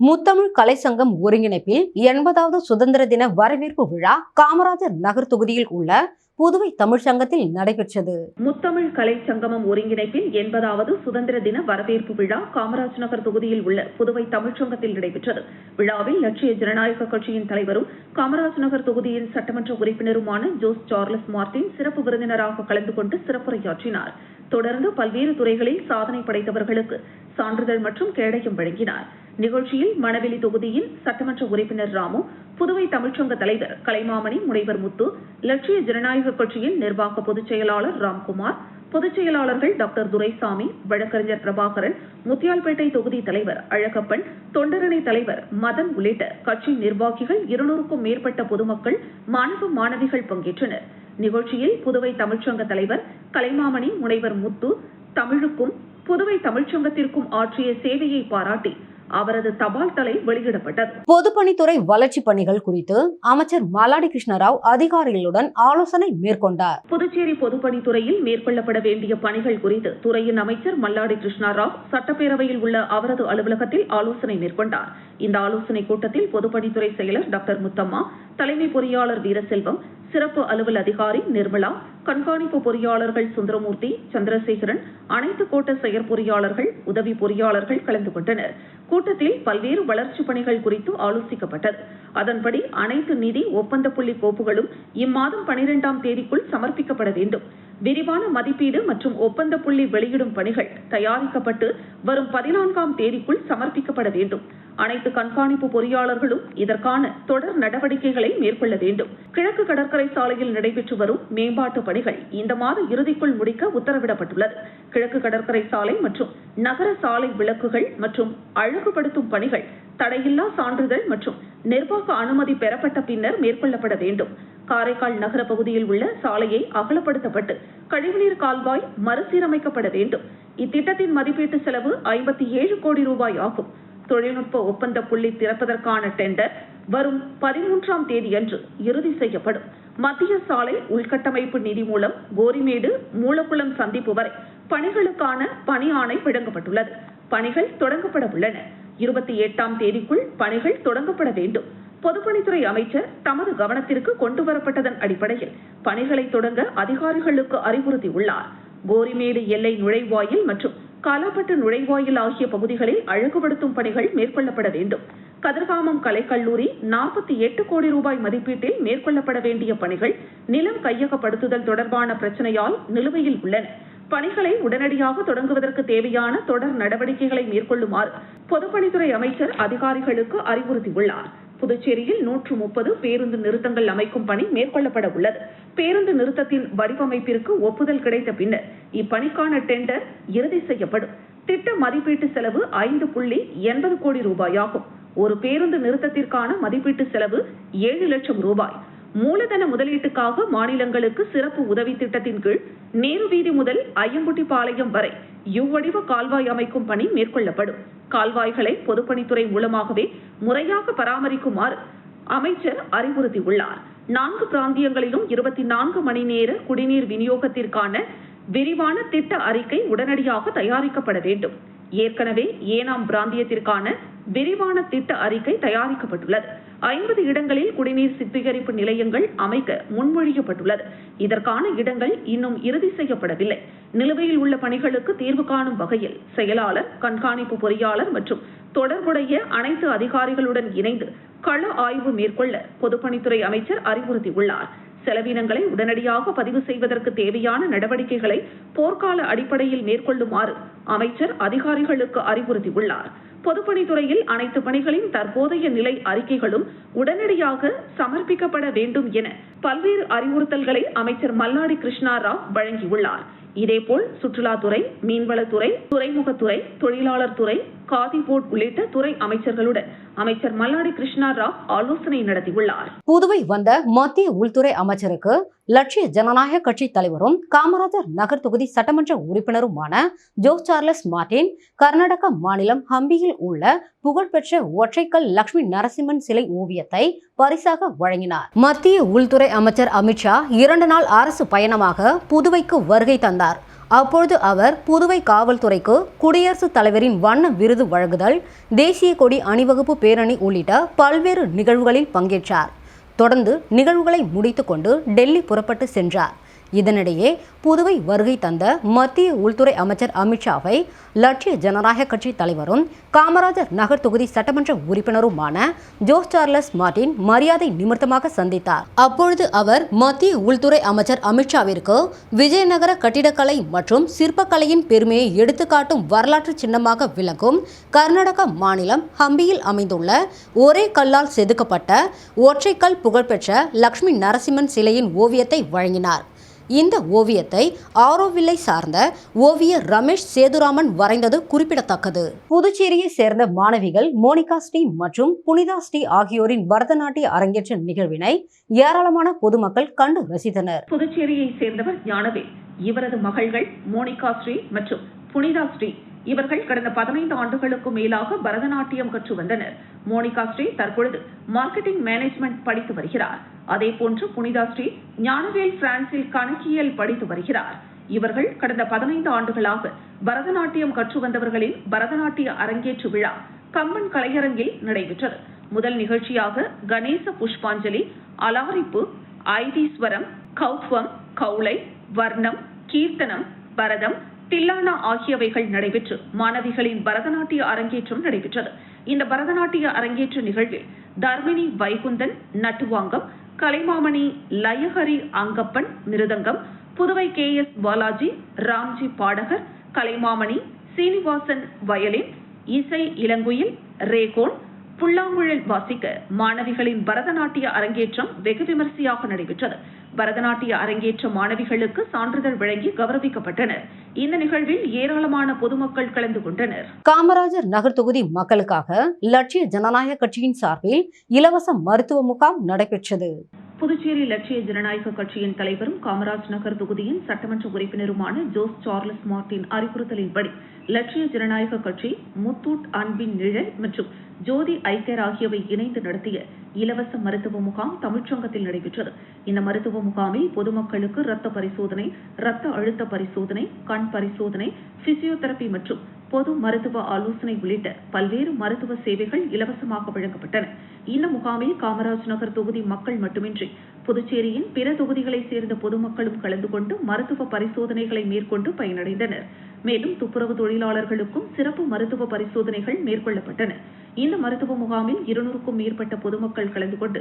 முத்தமிழ் கலை சங்கம் ஒருங்கிணைப்பில் 80வது சுதந்திர தின வரவேற்பு விழா காமராஜர் நகர் தொகுதியில் உள்ள புதுவை தமிழ்ச்சங்கத்தில் நடைபெற்றது. முத்தமிழ் கலை சங்கமம் ஒருங்கிணைப்பில் 80வது சுதந்திர தின வரவேற்பு விழா காமராஜ் நகர் தொகுதியில் உள்ள புதுவை தமிழ்ச்சங்கத்தில் நடைபெற்றது. விழாவில் லட்சிய ஜனநாயக கட்சியின் தலைவரும் காமராஜ் நகர் தொகுதியின் சட்டமன்ற உறுப்பினருமான ஜோஸ் சார்லஸ் மார்டின் சிறப்பு விருந்தினராக கலந்து கொண்டு சிறப்புரையாற்றினார். தொடர்ந்து பல்வேறு துறைகளில் சாதனை படைத்தவர்களுக்கு சான்றிதழ் மற்றும் கேடயம் வழங்கினார். நிகழ்ச்சியில் மணவெளி தொகுதியின் சட்டமன்ற உறுப்பினர் ராமு, புதுவை தமிழ்ச்சங்க தலைவர் கலைமாமணி முனைவர் முத்து, லட்சிய ஜனநாயக கட்சியின் நிர்வாக பொதுச் செயலாளர் ராம்குமார், பொதுச் செயலாளர்கள் டாக்டர் துரைசாமி, வழக்கறிஞர் பிரபாகரன், முத்தியால்பேட்டை தொகுதி தலைவர் அழகப்பன், தொண்டரணி தலைவர் மதன் உள்ளிட்ட கட்சி நிர்வாகிகள் 200க்கும் மேற்பட்ட பொதுமக்கள், மாணவ மாணவிகள் பங்கேற்றனர். நிகழ்ச்சியில் புதுவை தமிழ்ச்சங்க தலைவர் கலைமாமணி முனைவர் முத்து தமிழுக்கும் புதுவை தமிழ்ச்சங்கத்திற்கும் ஆற்றிய சேவையை பாராட்டி அவரது தபால் தலை வெளியிடப்பட்டது. பொதுப்பணித்துறை வளர்ச்சி பணிகள் குறித்து அமைச்சர் மல்லாடி கிருஷ்ணராவ் அதிகாரிகளுடன் ஆலோசனை மேற்கொண்டார். புதுச்சேரி பொதுப்பணித்துறையில் மேற்கொள்ளப்பட வேண்டிய பணிகள் குறித்து துறையின் அமைச்சர் மல்லாடி கிருஷ்ணராவ் சட்டப்பேரவையில் உள்ள அவரது அலுவலகத்தில் ஆலோசனை மேற்கொண்டார். இந்த ஆலோசனை கூட்டத்தில் பொதுப்பணித்துறை செயலர் டாக்டர் முத்தம்மா, தலைமை பொறியாளர் வீரசெல்வம், சிறப்பு அலுவல் அதிகாரி நிர்மலா, கண்காணிப்பு பொறியாளர்கள் சுந்தரமூர்த்தி, சந்திரசேகரன், அனைத்து கோட்ட செயற்பொறியாளர்கள், உதவி பொறியாளர்கள் கலந்து கொண்டனர். கூட்டத்தில் பல்வேறு வளர்ச்சிப் பணிகள் குறித்து ஆலோசிக்கப்பட்டது. அதன்படி அனைத்து நிதி ஒப்பந்த புள்ளி கோப்புகளும் இம்மாதம் 12ஆம் தேதிக்குள் சமர்ப்பிக்கப்பட வேண்டும். விரிவான மதிப்பீடு மற்றும் ஒப்பந்த புள்ளி வெளியிடும் பணிகள் தயாரிக்கப்பட்டு வரும் 14ஆம் தேதிக்குள் சமர்ப்பிக்கப்பட வேண்டும். அனைத்து கண்காணிப்பு பொறியாளர்களும் இதற்கான தொடர் நடவடிக்கைகளை மேற்கொள்ள வேண்டும். கிழக்கு கடற்கரை சாலையில் நடைபெற்று வரும் மேம்பாட்டு பணிகள் இந்த மாத இறுதிக்குள் முடிக்க உத்தரவிடப்பட்டுள்ளது. கிழக்கு கடற்கரை சாலை மற்றும் நகர சாலை விளக்குகள் மற்றும் அழகுபடுத்தும் பணிகள் தடையில்லா சான்றிதழ் மற்றும் நிர்வாக அனுமதி பெறப்பட்ட பின்னர் மேற்கொள்ளப்பட வேண்டும். காரைக்கால் நகர பகுதியில் உள்ள சாலையை அகலப்படுத்தப்பட்டு கழிவுநீர் கால்வாய் மறுசீரமைக்கப்பட வேண்டும். இத்திட்டத்தின் மதிப்பீட்டு செலவு 57 கோடி ரூபாய் ஆகும். தொழில்நுட்ப ஒப்பந்த புள்ளி திறப்பதற்கான டெண்டர் வரும் 13ஆம் தேதியன்று இறுதி செய்யப்படும். மத்திய சாலை உள்கட்டமைப்பு நிதி மூலம் கோரிமேடு மூலக்குளம் சந்திப்பு வரை பணிகளுக்கான பணி ஆணை வழங்கப்பட்டுள்ளது. பணிகள் தொடங்கப்பட உள்ளன. 28ஆம் தேதிக்குள் பணிகள் தொடங்கப்பட வேண்டும். பொதுப்பணித்துறை அமைச்சர் தமது கவனத்திற்கு கொண்டுவரப்பட்டதன் அடிப்படையில் பணிகளை தொடங்க அதிகாரிகளுக்கு அறிவுறுத்தியுள்ளார். கோரிமேடு எல்லை நுழைவாயில் மற்றும் காலாப்பட்டு நுழைவாயில் ஆகிய பகுதிகளில் அழகுபடுத்தும் பணிகள் மேற்கொள்ளப்பட வேண்டும். கதிர்காமம் கலைக்கல்லூரி 48 கோடி ரூபாய் மதிப்பீட்டில் மேற்கொள்ளப்பட வேண்டிய பணிகள் நிலம் கையகப்படுத்துதல் தொடர்பான பிரச்சனையால் நிலுவையில் உள்ளன. பணிகளை உடனடியாக தொடங்குவதற்கு தேவையான தொடர் நடவடிக்கைகளை மேற்கொள்ளுமாறு பொதுப்பணித்துறை அமைச்சர் அதிகாரிகளுக்கு அறிவுறுத்தியுள்ளார். புதுச்சேரியில் 130 பேருந்து நிறுத்தங்கள் அமைக்கும் பணி மேற்கொள்ளப்பட உள்ளது. பேருந்து நிறுத்தத்தின் வடிவமைப்பிற்கு ஒப்புதல் கிடைத்த பின்னர் இப்பணிக்கான டெண்டர் இறுதி செய்யப்படும். திட்ட மதிப்பீட்டு செலவு 5.80 கோடி ரூபாயாகும். ஒரு பேருந்து நிறுத்தத்திற்கான மதிப்பீட்டு செலவு 7 லட்சம் ரூபாய். மூலதன முதலீட்டுக்காக மாநிலங்களுக்கு சிறப்பு உதவி திட்டத்தின் கீழ் நேரு வீதி முதல் ஐயம்புட்டிப்பாளையம் வரை யுவடிவ கால்வாய் அமைக்கும் பணி மேற்கொள்ளப்படும். கால்வாய்களை பொதுப்பணித்துறை மூலமாகவே முறையாக பராமரிக்குமாறு அமைச்சர் அறிவுறுத்தியுள்ளார். 4 பிராந்தியங்களிலும் 24 மணி நேர குடிநீர் விநியோகத்திற்கான விரிவான திட்ட அறிக்கை உடனடியாக தயாரிக்கப்பட வேண்டும். ஏற்கனவே ஏனாம் பிராந்தியத்திற்கான விரிவான திட்ட அறிக்கை தயாரிக்கப்பட்டுள்ளது. 50 இடங்களில் குடிநீர் சுத்திகரிப்பு நிலையங்கள் அமைக்க முன்மொழியப்பட்டுள்ளது. இதற்கான இடங்கள் இன்னும் இறுதி செய்யப்படவில்லை. நிலுவையில் உள்ள பணிகளுக்கு தீர்வு காணும் வகையில் செயலாளர், கண்காணிப்பு பொறியாளர் மற்றும் தொடர்புடைய அனைத்து அதிகாரிகளுடன் இணைந்து கள ஆய்வு மேற்கொள்ள பொதுப்பணித்துறை அமைச்சர் அறிவுறுத்தியுள்ளார். செலவினங்களை உடனடியாக பதிவு செய்வதற்கு தேவையான நடவடிக்கைகளை போர்க்கால அடிப்படையில் மேற்கொள்ளுமாறு அமைச்சர் அதிகாரிகளுக்கு அறிவுறுத்தியுள்ளார். பொதுப்பணித்துறையில் அனைத்து பணிகளின் தற்போதைய நிலை அறிக்கைகளும் உடனடியாக சமர்ப்பிக்கப்பட வேண்டும் என பல்வேறு அறிவுறுத்தல்களை அமைச்சர் மல்லாடி கிருஷ்ணா ராவ் வழங்கியுள்ளார். இதேபோல் சுற்றுலாத்துறை, மீன்வளத்துறை, துறைமுகத்துறை, தொழிலாளர் துறை, காதி போர்டு உள்ளிட்ட துறை அமைச்சர்களுடன் அமைச்சர் மல்லாடி கிருஷ்ணா ராவ் ஆலோசனை நடத்தியுள்ளார். புதுவை வந்த மத்திய உள்துறை அமைச்சருக்கு லட்சிய ஜனநாயக கட்சி தலைவரும் காமராஜர் நகர் தொகுதி சட்டமன்ற உறுப்பினருமான ஜோஸ் சார்லஸ் மார்டின் கர்நாடக மாநிலம் ஹம்பியில் உள்ள புகழ்பெற்ற ஒற்றைக்கல் லட்சுமி நரசிம்மன் சிலை ஓவியத்தை பரிசாக வழங்கினார். மத்திய உள்துறை அமைச்சர் அமித்ஷா 2 நாள் அரசு பயணமாக புதுவைக்கு வருகை தந்தார். அப்பொழுது அவர் புதுவை காவல்துறைக்கு குடியரசுத் தலைவரின் வண்ண விருது வழங்குதல், தேசிய கொடி அணிவகுப்பு பேரணி உள்ளிட்ட பல்வேறு நிகழ்வுகளில் பங்கேற்றார். தொடர்ந்து நிகழ்வுகளை முடித்துக்கொண்டு டெல்லி புறப்பட்டு சென்றார். இதனிடையே புதுவை வருகை தந்த மத்திய உள்துறை அமைச்சர் அமித்ஷாவை லட்சிய ஜனநாயக கட்சி தலைவரும் காமராஜர் நகர் தொகுதி சட்டமன்ற உறுப்பினருமான ஜோஸ் சார்லஸ் மார்டின் மரியாதை நிமித்தமாக சந்தித்தார். அப்பொழுது அவர் மத்திய உள்துறை அமைச்சர் அமித்ஷாவிற்கு விஜயநகர கட்டிடக்கலை மற்றும் சிற்பக்கலையின் பெருமையை எடுத்துக்காட்டும் வரலாற்று சின்னமாக விளங்கும் கர்நாடக மாநிலம் ஹம்பியில் அமைந்துள்ள ஒரே கல்லால் செதுக்கப்பட்ட ஒற்றைக்கல் புகழ்பெற்ற லட்சுமி நரசிம்மன் சிலையின் ஓவியத்தை வழங்கினார். இந்த ஓவியத்தை ஆரோவில்லை சார்ந்த ஓவியர் ரமேஷ் சேதுராமன் வரைந்தது குறிப்பிடத்தக்கது. புதுச்சேரியை சேர்ந்த மாணவிகள் மோனிகா ஸ்ரீ மற்றும் புனிதா ஸ்ரீ ஆகியோரின் பரதநாட்டிய அரங்கேற்ற நிகழ்வினை ஏராளமான பொதுமக்கள் கண்டு ரசித்தனர். புதுச்சேரியை சேர்ந்தவர் ஞானவேல். இவரது மகள்கள் மோனிகா ஸ்ரீ மற்றும் புனிதா ஸ்ரீ இவர்கள் கடந்த 15 ஆண்டுகளுக்கு மேலாக பரதநாட்டியம் கற்று வந்தனர். மோனிகா ஸ்ரீ தற்பொழுது மார்க்கெட்டிங் மேனேஜ்மெண்ட் படித்து வருகிறார். அதேபோன்று புனிதா ஸ்ரீ ஞானவேல் பிரான்சில் கணக்கியல் படித்து வருகிறார். இவர்கள் கடந்த 15 ஆண்டுகளாக பரதநாட்டியம் கற்று வந்தவர்களின் பரதநாட்டிய அரங்கேற்று விழா கம்பன் கலையரங்கில் நடைபெற்றது. முதல் நிகழ்ச்சியாக கணேச புஷ்பாஞ்சலி, அலாரிப்பு, ஐதீஸ்வரம், கௌத்வம், கௌளை, வர்ணம், கீர்த்தனம், பரதம், தில்லானா ஆகியவைகள் நடைபெற்று மாணவிகளின் பரதநாட்டிய அரங்கேற்றம் நடைபெற்றது. இந்த பரதநாட்டிய அரங்கேற்ற நிகழ்வில் தர்மினி வைகுந்தன் நட்டுவாங்கம், கலைமாமணி லயஹரி அங்கப்பன் மிருதங்கம், புதுவை KS பாலாஜி, ராம்ஜி பாடகர், கலைமாமணி சீனிவாசன் வயலின், இசை இளங்குயில், ரேகோன், புல்லாங்குழல் வாசிக்க மாணவிகளின் பரதநாட்டிய அரங்கேற்றம் வெகு விமரிசையாக நடைபெற்றது. பரதநாட்டிய அரங்கேற்ற மாணவிகளுக்கு சான்றிதழ் வழங்கி கௌரவிக்கப்பட்டனர். இந்த நிகழ்வில் ஏராளமான பொதுமக்கள் கலந்து கொண்டனர். காமராஜர் நகர் தொகுதி மக்களுக்காக லட்சிய ஜனநாயக கட்சியின் சார்பில் இலவச மருத்துவ முகாம் நடைபெற்றது. புதுச்சேரி லட்சிய ஜனநாயக கட்சியின் தலைவரும் காமராஜ் நகர் தொகுதியின் சட்டமன்ற உறுப்பினருமான ஜோஸ் சார்லஸ் மார்டின் அறிவுறுத்தலின்படி லட்சிய ஜனநாயக கட்சி, முத்தூட் அன்பின் நிழல் மற்றும் ஜோதி ஐக்கர் ஆகியவை இணைந்து நடத்திய இலவச மருத்துவ முகாம் தமிழ்ச்சங்கத்தில் நடைபெற்றது. இந்த மருத்துவ முகாமில் பொதுமக்களுக்கு இரத்த பரிசோதனை, இரத்த அழுத்த பரிசோதனை, கண் பரிசோதனை, பிசியோதெரபி மற்றும் பொது மருத்துவ ஆலோசனை உள்ளிட்ட பல்வேறு மருத்துவ சேவைகள் இலவசமாக வழங்கப்பட்டன. இந்த முகாமில் காமராஜ் நகர் தொகுதி மக்கள் மட்டுமின்றி புதுச்சேரியின் பிற தொகுதிகளைச் சேர்ந்த பொதுமக்களும் கலந்து கொண்டு மருத்துவ பரிசோதனைகளை மேற்கொண்டு பயனடைந்தனர். மேலும் துப்புரவு தொழிலாளர்களுக்கும் சிறப்பு மருத்துவ பரிசோதனைகள் மேற்கொள்ளப்பட்டன. இந்த மருத்துவ முகாமில் 200க்கும் மேற்பட்ட பொதுமக்கள் கலந்து கொண்டு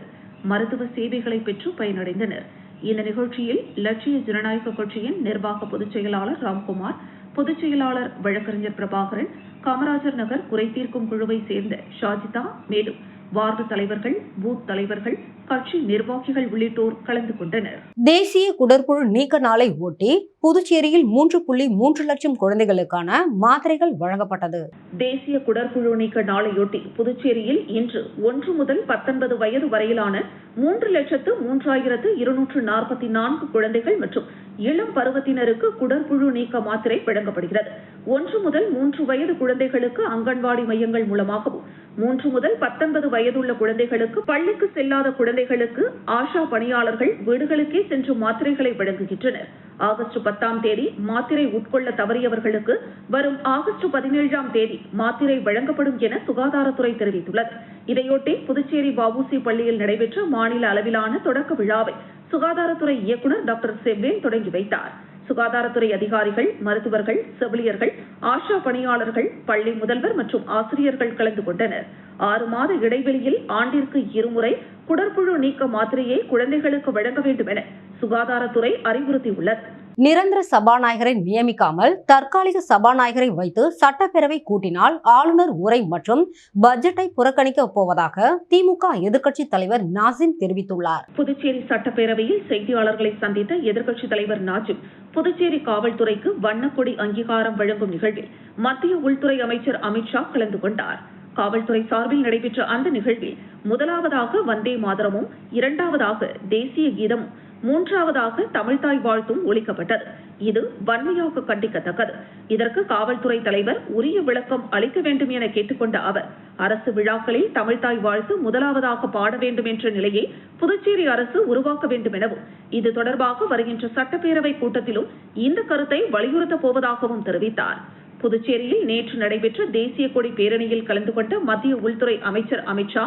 மருத்துவ சேவைகளை பெற்று பயனடைந்தனர். இந்த நிகழ்ச்சியில் லட்சிய ஜனநாயக கட்சியின் நிர்வாக பொதுச் செயலாளர் ராம்குமார், பொதுச் செயலாளர் வழக்கறிஞர் பிரபாகரன், காமராஜர் நகர் குறைதீர்க்கும் குழுவை சேர்ந்த ஷாஜிதா, மேலும் வார்டு தலைவர்கள், பூத் தலைவர்கள், கட்சி நிர்வாகிகள் உள்ளிட்டோர் கலந்து கொண்டனர். தேசிய குடற்புழு நீக்க நாளை ஒட்டி புதுச்சேரியில் 3.3 லட்சம் குழந்தைகளுக்கான மாத்திரைகள் வழங்கப்பட்டது. தேசிய குடற்புழு நீக்க நாளையொட்டி புதுச்சேரியில் இன்று 1 முதல் 19 வயது வரையிலான 3,03,244 குழந்தைகள் மற்றும் இளம் பருவத்தினருக்கு குடற்புழு நீக்க மாத்திரை வழங்கப்படுகிறது. 1 முதல் 3 வயது குழந்தைகளுக்கு அங்கன்வாடி மையங்கள் மூலமாகவும், 3 முதல் 19 வயதுள்ள குழந்தைகளுக்கு, பள்ளிக்கு செல்லாத குழந்தைகளுக்கு ஆஷா பணியாளர்கள் வீடுகளுக்கே சென்று மாத்திரைகளை வழங்குகின்றனர். ஆகஸ்ட் 10ஆம் தேதி மாத்திரை உட்கொள்ள தவறியவர்களுக்கு வரும் ஆகஸ்ட் 17ஆம் தேதி மாத்திரை வழங்கப்படும் என சுகாதாரத்துறை தெரிவித்துள்ளது. இதையொட்டி புதுச்சேரி வஉசி பள்ளியில் நடைபெற்ற மாநில அளவிலான தொடக்க விழாவை சுகாதாரத்துறை இயக்குநர் டாக்டர் செவ்வேல் தொடங்கி வைத்தார். சுகாதாரத்துறை அதிகாரிகள், மருத்துவர்கள், செவிலியர்கள், ஆஷா பணியாளர்கள், பள்ளி முதல்வர் மற்றும் ஆசிரியர்கள் கலந்து கொண்டனர். 6 மாத இடைவெளியில் ஆண்டிற்கு 2 முறை குடற்புழு நீக்க மாத்திரையை குழந்தைகளுக்கு வழங்க வேண்டும் என சுகாதாரத்துறை அறிவுறுத்தியுள்ளது. நிரந்தர சபாநாயகரை நியமிக்காமல் தற்காலிக சபாநாயகரை வைத்து சட்டப்பேரவை கூட்டினால் ஆளுநர் உரை மற்றும் பட்ஜெட்டை புறக்கணிக்க போவதாக திமுக எதிர்க்கட்சி தலைவர் நாசிம் தெரிவித்துள்ளார். புதுச்சேரி சட்டப்பேரவையில் செய்தியாளர்களை சந்தித்த எதிர்க்கட்சி தலைவர் நாசிம், புதுச்சேரி காவல்துறைக்கு வண்ணக்கொடி அங்கீகாரம் வழங்கும் நிகழ்வில் மத்திய உள்துறை அமைச்சர் அமித்ஷா கலந்து கொண்டார். காவல்துறை சார்பில் நடைபெற்ற அந்த நிகழ்வில் முதலாவதாக வந்தே மாதரமும், 2வதாக தேசிய கீதமும், 3வதாக தமிழ்தாய் வாழ்த்தும் ஒலிக்கப்பட்டது. இது வன்மையாக கண்டிக்கத்தக்கது. இதற்கு காவல்துறை தலைவர் உரிய விளக்கம் அளிக்க வேண்டும் என கேட்டுக்கொண்ட அவர், அரசு விழாக்களில் தமிழ்தாய் வாழ்த்து முதலாவதாக பாட வேண்டும் என்ற நிலையை புதுச்சேரி அரசு உருவாக்க வேண்டும் எனவும், இது தொடர்பாக வருகின்ற சட்டப்பேரவை கூட்டத்திலும் இந்த கருத்தை வலியுறுத்தப் போவதாகவும் தெரிவித்தார். புதுச்சேரியில் நேற்று நடைபெற்ற தேசிய கொடி பேரணியில் கலந்து கொண்ட மத்திய உள்துறை அமைச்சர் அமித்ஷா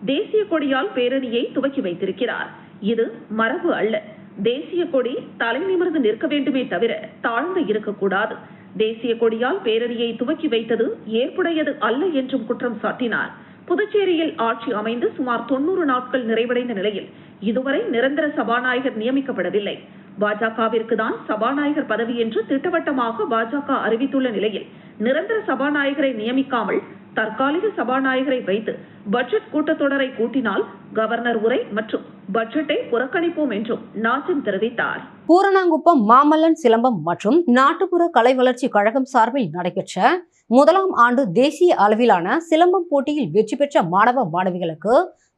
தேசிய கொடியால் பேரணியை துவக்கி வைத்திருக்கிறார். இது மரபு அல்ல. தேசிய கொடி தலை நிமிர்ந்து நிற்க வேண்டுமே தவிர தாழ்ந்து இருக்கக்கூடாது. தேசிய கொடியால் பேரணியை துவக்கி வைத்தது ஏற்புடையது அல்ல என்றும் குற்றம் சாட்டினார். புதுச்சேரியில் ஆட்சி அமைந்து சுமார் 90 நாட்கள் நிறைவடைந்த நிலையில் இதுவரை நிரந்தர சபாநாயகர் நியமிக்கப்படவில்லை. பாஜகவிற்கு தான் சபாநாயகர் பதவி என்று திட்டவட்டமாக பாஜக அறிவித்துள்ள நிலையில் நிரந்தர சபாநாயகரை நியமிக்காமல் தற்காலிக சபாநாயகரை வைத்து பட்ஜெட் கூட்டத்தொடரை கூட்டினால் கவர்னர் உரை மற்றும் பட்ஜெட்டை புறக்கணிப்போம் என்றும் நாசிம் தெரிவித்தார். பூரணாங்குப்பம் மாமல்லன் சிலம்பம் மற்றும் நாட்டுப்புற கலை வளர்ச்சி கழகம் சார்பில் நடைபெற்ற 1ஆம் ஆண்டு தேசிய அளவிலான சிலம்பம் போட்டியில் வெற்றி பெற்ற மாணவ மாணவிகளுக்கு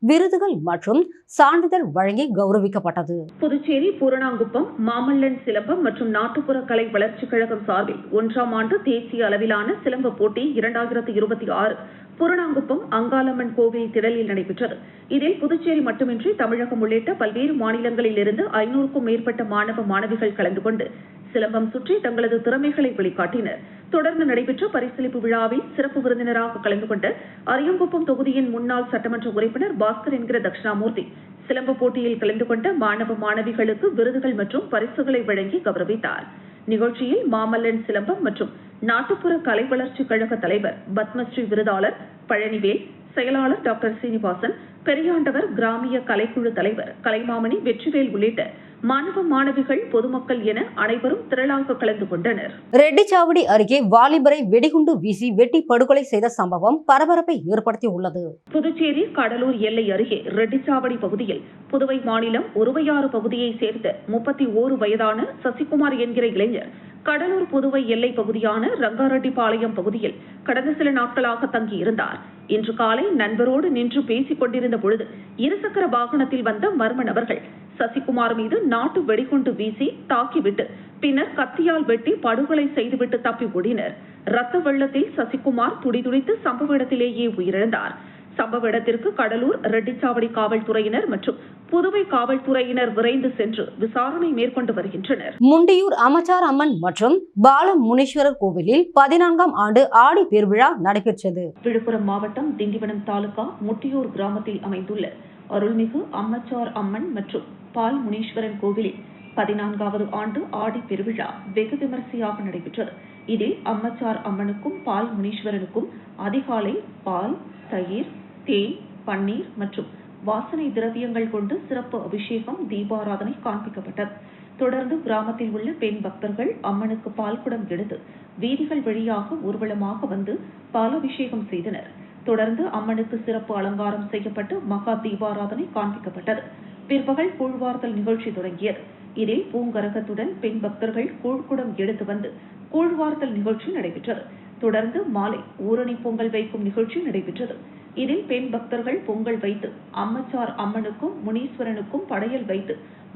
விருதுகள் மற்றும் சான்றிதழ் வழங்கி கௌரவிக்கப்பட்டது. புதுச்சேரி பூரணாங்குப்பம் மாமல்லன் சிலம்பம் மற்றும் நாட்டுப்புற கலை வளர்ச்சி கழகம் சார்பில் 1ஆம் ஆண்டு தேசிய அளவிலான சிலம்ப போட்டி 2026 பூரணாங்குப்பம் அங்காளம்மன் கோவில் திடலில் நடைபெற்றது. இதில் புதுச்சேரி மட்டுமின்றி தமிழகம் உள்ளிட்ட பல்வேறு மாநிலங்களில் இருந்து 500க்கும் மேற்பட்ட மாணவ மாணவிகள் கலந்து கொண்டு சிலம்பம் சுற்றி தங்களது திறமைகளை வெளிக்காட்டினர். தொடர்ந்து நடைபெற்ற பரிசளிப்பு விழாவில் சிறப்பு விருந்தினராக கலந்து கொண்ட அரியங்குப்பம் தொகுதியின் முன்னாள் சட்டமன்ற உறுப்பினர் பாஸ்கர் என்கிற தட்சிணாமூர்த்தி சிலம்பு போட்டியில் கலந்து கொண்ட மாணவ மாணவிகளுக்கு விருதுகள் மற்றும் பரிசுகளை வழங்கி கௌரவித்தார். நிகழ்ச்சியில் மாமல்லன் சிலம்பம் மற்றும் நாட்டுப்புற கலை வளர்ச்சி கழக தலைவர் பத்மஸ்ரீ விருதாளர் பழனிவேல், செயலாளர் டாக்டர் சீனிவாசன், பெரியாண்டவர் கிராமிய கலைக்குழு தலைவர் கலைமாமணி வெற்றிவேல் உள்ளிட்ட மாணவ மாணவிகள், பொதுமக்கள் என அனைவரும் திரளாக கலந்து கொண்டனர். ரெட்டிச்சாவடி அருகே வாலிபரை வெடிகுண்டு வீசி வெட்டி படுகொலை செய்த சம்பவம் பரபரப்பை ஏற்படுத்தியுள்ளது. புதுச்சேரி கடலூர் எல்லை அருகே ரெட்டிச்சாவடி பகுதியில் புதுவை மாநிலம் உருவையாறு பகுதியை சேர்ந்த 31 வயதான சசிகுமார் என்கிற இளைஞர் கடலூர் புதுவை எல்லை பகுதியான ரங்காரெட்டிப்பாளையம் பகுதியில் கடந்த சில நாட்களாக தங்கியிருந்தார். இன்று காலை நண்பரோடு நின்று பேசிக் கொண்டிருந்த பொழுது இருசக்கர வாகனத்தில் வந்த மர்ம நபர்கள் சசிகுமார் மீது நாட்டு வெடிகுண்டு வீசி தாக்கிவிட்டு பின்னர் கத்தியால் வெட்டி படுகொலை செய்துவிட்டு தப்பி ஓடினர். ரத்த வெள்ளத்தில் சசிகுமார் துடிதுடித்து சம்பவ இடத்திலேயே உயிரிழந்தார். சம்பவ இடத்திற்கு கடலூர் ரெட்டிச்சாவடி காவல்துறையினர் மற்றும் புதுவை காவல்துறையினர் விரைந்து சென்று விசாரணை மேற்கொண்டு வருகின்றனர். முண்டியூர் அமைச்சார் அம்மன் மற்றும் பால முனீஸ்வரர் கோவிலில் 14ஆம் ஆண்டு ஆடி பெருவிழா நடைபெற்றது. விழுப்புரம் மாவட்டம் திண்டிவனம் தாலுகா முட்டியூர் கிராமத்தில் அமைந்துள்ள அருள்மிகு அம்மச்சார் அம்மன் மற்றும் பால் முனீஸ்வரன் கோவிலில் 14வது ஆண்டு ஆடி பெருவிழா வெகு விமரிசையாக நடைபெற்றது. இதில் அம்மச்சார் அம்மனுக்கும் பால் முனீஸ்வரனுக்கும் அதிகாலை பால், தயிர், தேன், பன்னீர் மற்றும் வாசனை திரவியங்கள் கொண்டு சிறப்பு அபிஷேகம், தீபாராதனை காண்பிக்கப்பட்டது. தொடர்ந்து கிராமத்தில் உள்ள பெண் பக்தர்கள் அம்மனுக்கு பால் குடம் எடுத்து வீதிகள் வழியாக ஊர்வலமாக வந்து பாலாபிஷேகம் செய்தனர். தொடர்ந்து அம்மனுக்கு சிறப்பு அலங்காரம் செய்யப்பட்டு மகா தீபாராதனை காண்பிக்கப்பட்டது. பிற்பகல் கூழ்வார்த்தல் நிகழ்ச்சி தொடங்கியது. இதில் பூங்கரகத்துடன் பெண் பக்தர்கள் கூழ்குடம் எடுத்து வந்து கூழ்வார்த்தல் நிகழ்ச்சி நடைபெற்றது. தொடர்ந்து மாலை ஊரணி பொங்கல் வைக்கும் நிகழ்ச்சி நடைபெற்றது. இதில் பெண் பக்தர்கள் பொங்கல் வைத்து அம்மச்சார் அம்மனுக்கும் முனீஸ்வரனுக்கும் படையல் வைத்து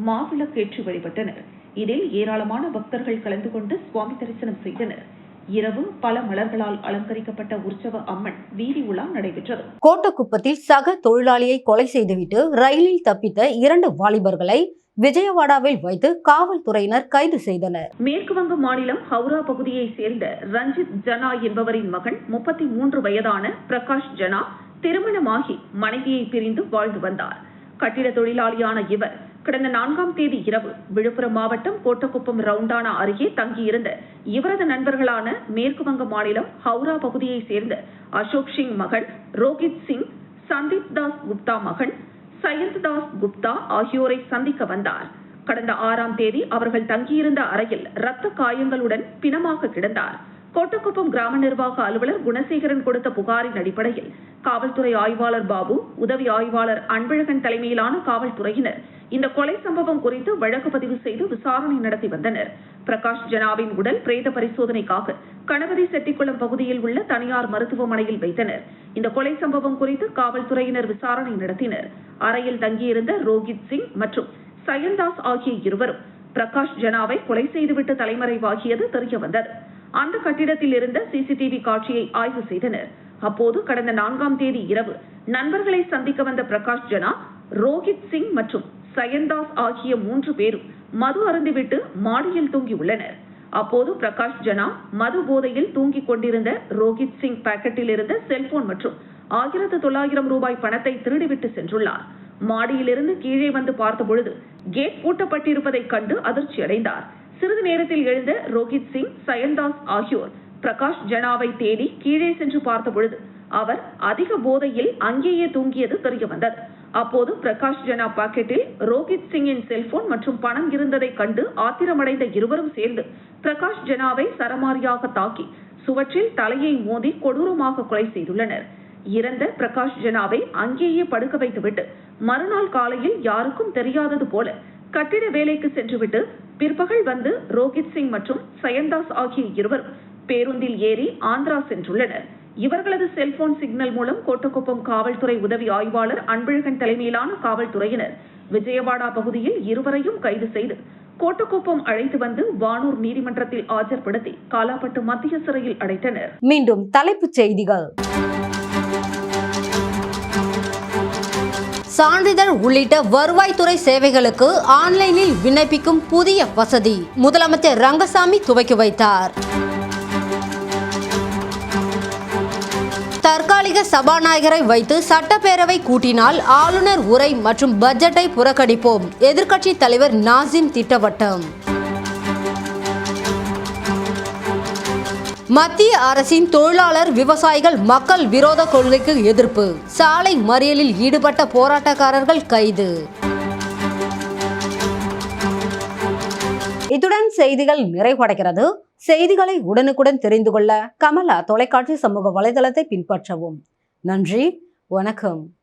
மாவிளக்கேற்றி வழிபட்டனர். இதில் ஏராளமான பக்தர்கள் கலந்து கொண்டு சுவாமி தரிசனம் செய்தனர். இரவு பல மலர்களால் அலங்கரிக்கப்பட்ட உற்சவ அம்மன் வீதி உலா நடைபெற்றது. கோட்டக்குப்பத்தில் சக தொழிலாளியை கொலை செய்துவிட்டு ரயிலில் தப்பித்த 2 வாலிபர்களை விஜயவாடாவில் வைத்து காவல்துறையினர் கைது செய்தனர். மேற்கு வங்க மாநிலம் ஹவுரா பகுதியை சேர்ந்த ரஞ்சித் ஜனா என்பவரின் மகன் 33 வயதான பிரகாஷ் ஜனா திருமணமாகி மனைவியை பிரிந்து வாழ்ந்து வந்தார். கட்டிட தொழிலாளியான இவர் கடந்த 4ஆம் தேதி இரவு விழுப்புரம் மாவட்டம் கோட்டக்குப்பம் ரவுண்டானா அருகே தங்கியிருந்த இவரது நண்பர்களான மேற்கு வங்க மாநிலம் ஹவுரா பகுதியை சேர்ந்த அசோக் சிங் மகன் ரோஹித் சிங், சந்தீப் தாஸ் குப்தா மகன் சையத் தாஸ் குப்தா ஆகியோரை சந்திக்க வந்தார். கடந்த 6ஆம் தேதி அவர்கள் தங்கியிருந்த அறையில் இரத்த காயங்களுடன் பிணமாக கிடந்தார். கோட்டக்குப்பம் கிராம நிர்வாக அலுவலர் குணசேகரன் கொடுத்த புகாரின் அடிப்படையில் காவல்துறை ஆய்வாளர் பாபு, உதவி ஆய்வாளர் அன்பழகன் தலைமையிலான காவல்துறையினர் இந்த கொலை சம்பவம் குறித்து வழக்கு பதிவு செய்து விசாரணை நடத்தி வந்தனர். பிரகாஷ் ஜனாவின் உடல் பிரேத பரிசோதனைக்காக கணபதி செட்டிக்குளம் பகுதியில் உள்ள தனியார் மருத்துவமனையில் வைத்தனர். இந்த கொலை சம்பவம் குறித்து காவல்துறையினர் விசாரணை நடத்தினர். அறையில் தங்கியிருந்த ரோஹித் சிங் மற்றும் சயன்தாஸ் ஆகிய இருவரும் பிரகாஷ் ஜனாவை கொலை செய்துவிட்டு தலைமறைவாகியது தெரியவந்தது. அந்த கட்டிடத்தில் இருந்த சிசிடிவி காட்சியை ஆய்வு செய்தனர். அப்போது கடந்த 4ஆம் தேதி இரவு நண்பர்களை சந்திக்க வந்த பிரகாஷ் ஜனா, ரோஹித் சிங் மற்றும் சயன்தாஸ் ஆகிய 3 பேரும் மது அருந்திவிட்டு மாடியில் தூங்கி உள்ளனர். அப்போது பிரகாஷ் ஜனா மது போதையில் தூங்கிக் கொண்டிருந்த ரோஹித் சிங் பாக்கெட்டில் இருந்த செல்போன் மற்றும் 1900 ரூபாய் பணத்தை திருடிவிட்டு சென்றுள்ளார். மாடியிலிருந்து கீழே வந்து பார்த்தபொழுது கேட் பூட்டப்பட்டிருப்பதை கண்டு அதிர்ச்சி அடைந்தார். சிறிது நேரத்தில் எழுந்த ரோஹித் சிங், சயன்தாஸ் ஆகியோர் பிரகாஷ் ஜனாவை தேடி கீழே சென்று பார்த்த பொழுது அவர் அதிக போதையில் அங்கேயே தூங்கியது தெரிய வந்தது. அப்போது பிரகாஷ் ஜனா பாக்கெட்டில் ரோஹித் சிங்கின் செல்போன் மற்றும் பணம் இருந்ததை கண்டு ஆத்திரமடைந்த இருவரும் சேர்ந்து பிரகாஷ் ஜனாவை சரமாரியாக தாக்கி சுவற்றில் தலையை மோதி கொடூரமாக கொலை செய்துள்ளனர். இறந்த பிரகாஷ் ஜனாவை அங்கேயே படுக்க வைத்துவிட்டு மறுநாள் காலையில் யாருக்கும் தெரியாதது போல கட்டிட வேலைக்கு சென்றுவிட்டு பிற்பகல் வந்து ரோஹித் சிங் மற்றும் சயன்தாஸ் ஆகிய இருவரும் பேருந்தில் ஏறி ஆந்திரா சென்றுள்ளனர். இவர்களது செல்போன் சிக்னல் மூலம் கோட்டக்குப்பம் காவல்துறை உதவி ஆய்வாளர் அன்பழகன் தலைமையிலான காவல்துறையினர் விஜயவாடா பகுதியில் இருவரையும் கைது செய்து கோட்டக்குப்பம் அழைத்து வந்து வானூர் நீதிமன்றத்தில் ஆஜர்படுத்தி காலாப்பட்டு மத்திய சிறையில் அடைத்தனர். மீண்டும் தலைப்புச் செய்திகள். சான்றிதழ் உள்ளிட்ட வருவாய்த்துறை சேவைகளுக்கு ஆன்லைனில் விண்ணப்பிக்கும் புதிய வசதி முதலமைச்சர் ரங்கசாமி துவக்கி வைத்தார். தற்காலிக சபாநாயகரை வைத்து சட்டப்பேரவை கூட்டினால் ஆளுநர் உரை மற்றும் பட்ஜெட்டை புறக்கணிப்போம். எதிர்க்கட்சி தலைவர் நாசிம் திட்டவட்டம். மத்திய அரசின் தொழிலாளர் விவசாயிகள் மக்கள் விரோத கொள்கைக்கு எதிர்ப்பு. சாலை மறியலில் ஈடுபட்ட போராட்டக்காரர்கள் கைது. இத்துடன் செய்திகள் நிறைவடைகிறது. செய்திகளை உடனுக்குடன் தெரிந்து கொள்ள கமலா தொலைக்காட்சி சமூக வலைதளத்தை பின்பற்றவும். நன்றி, வணக்கம்.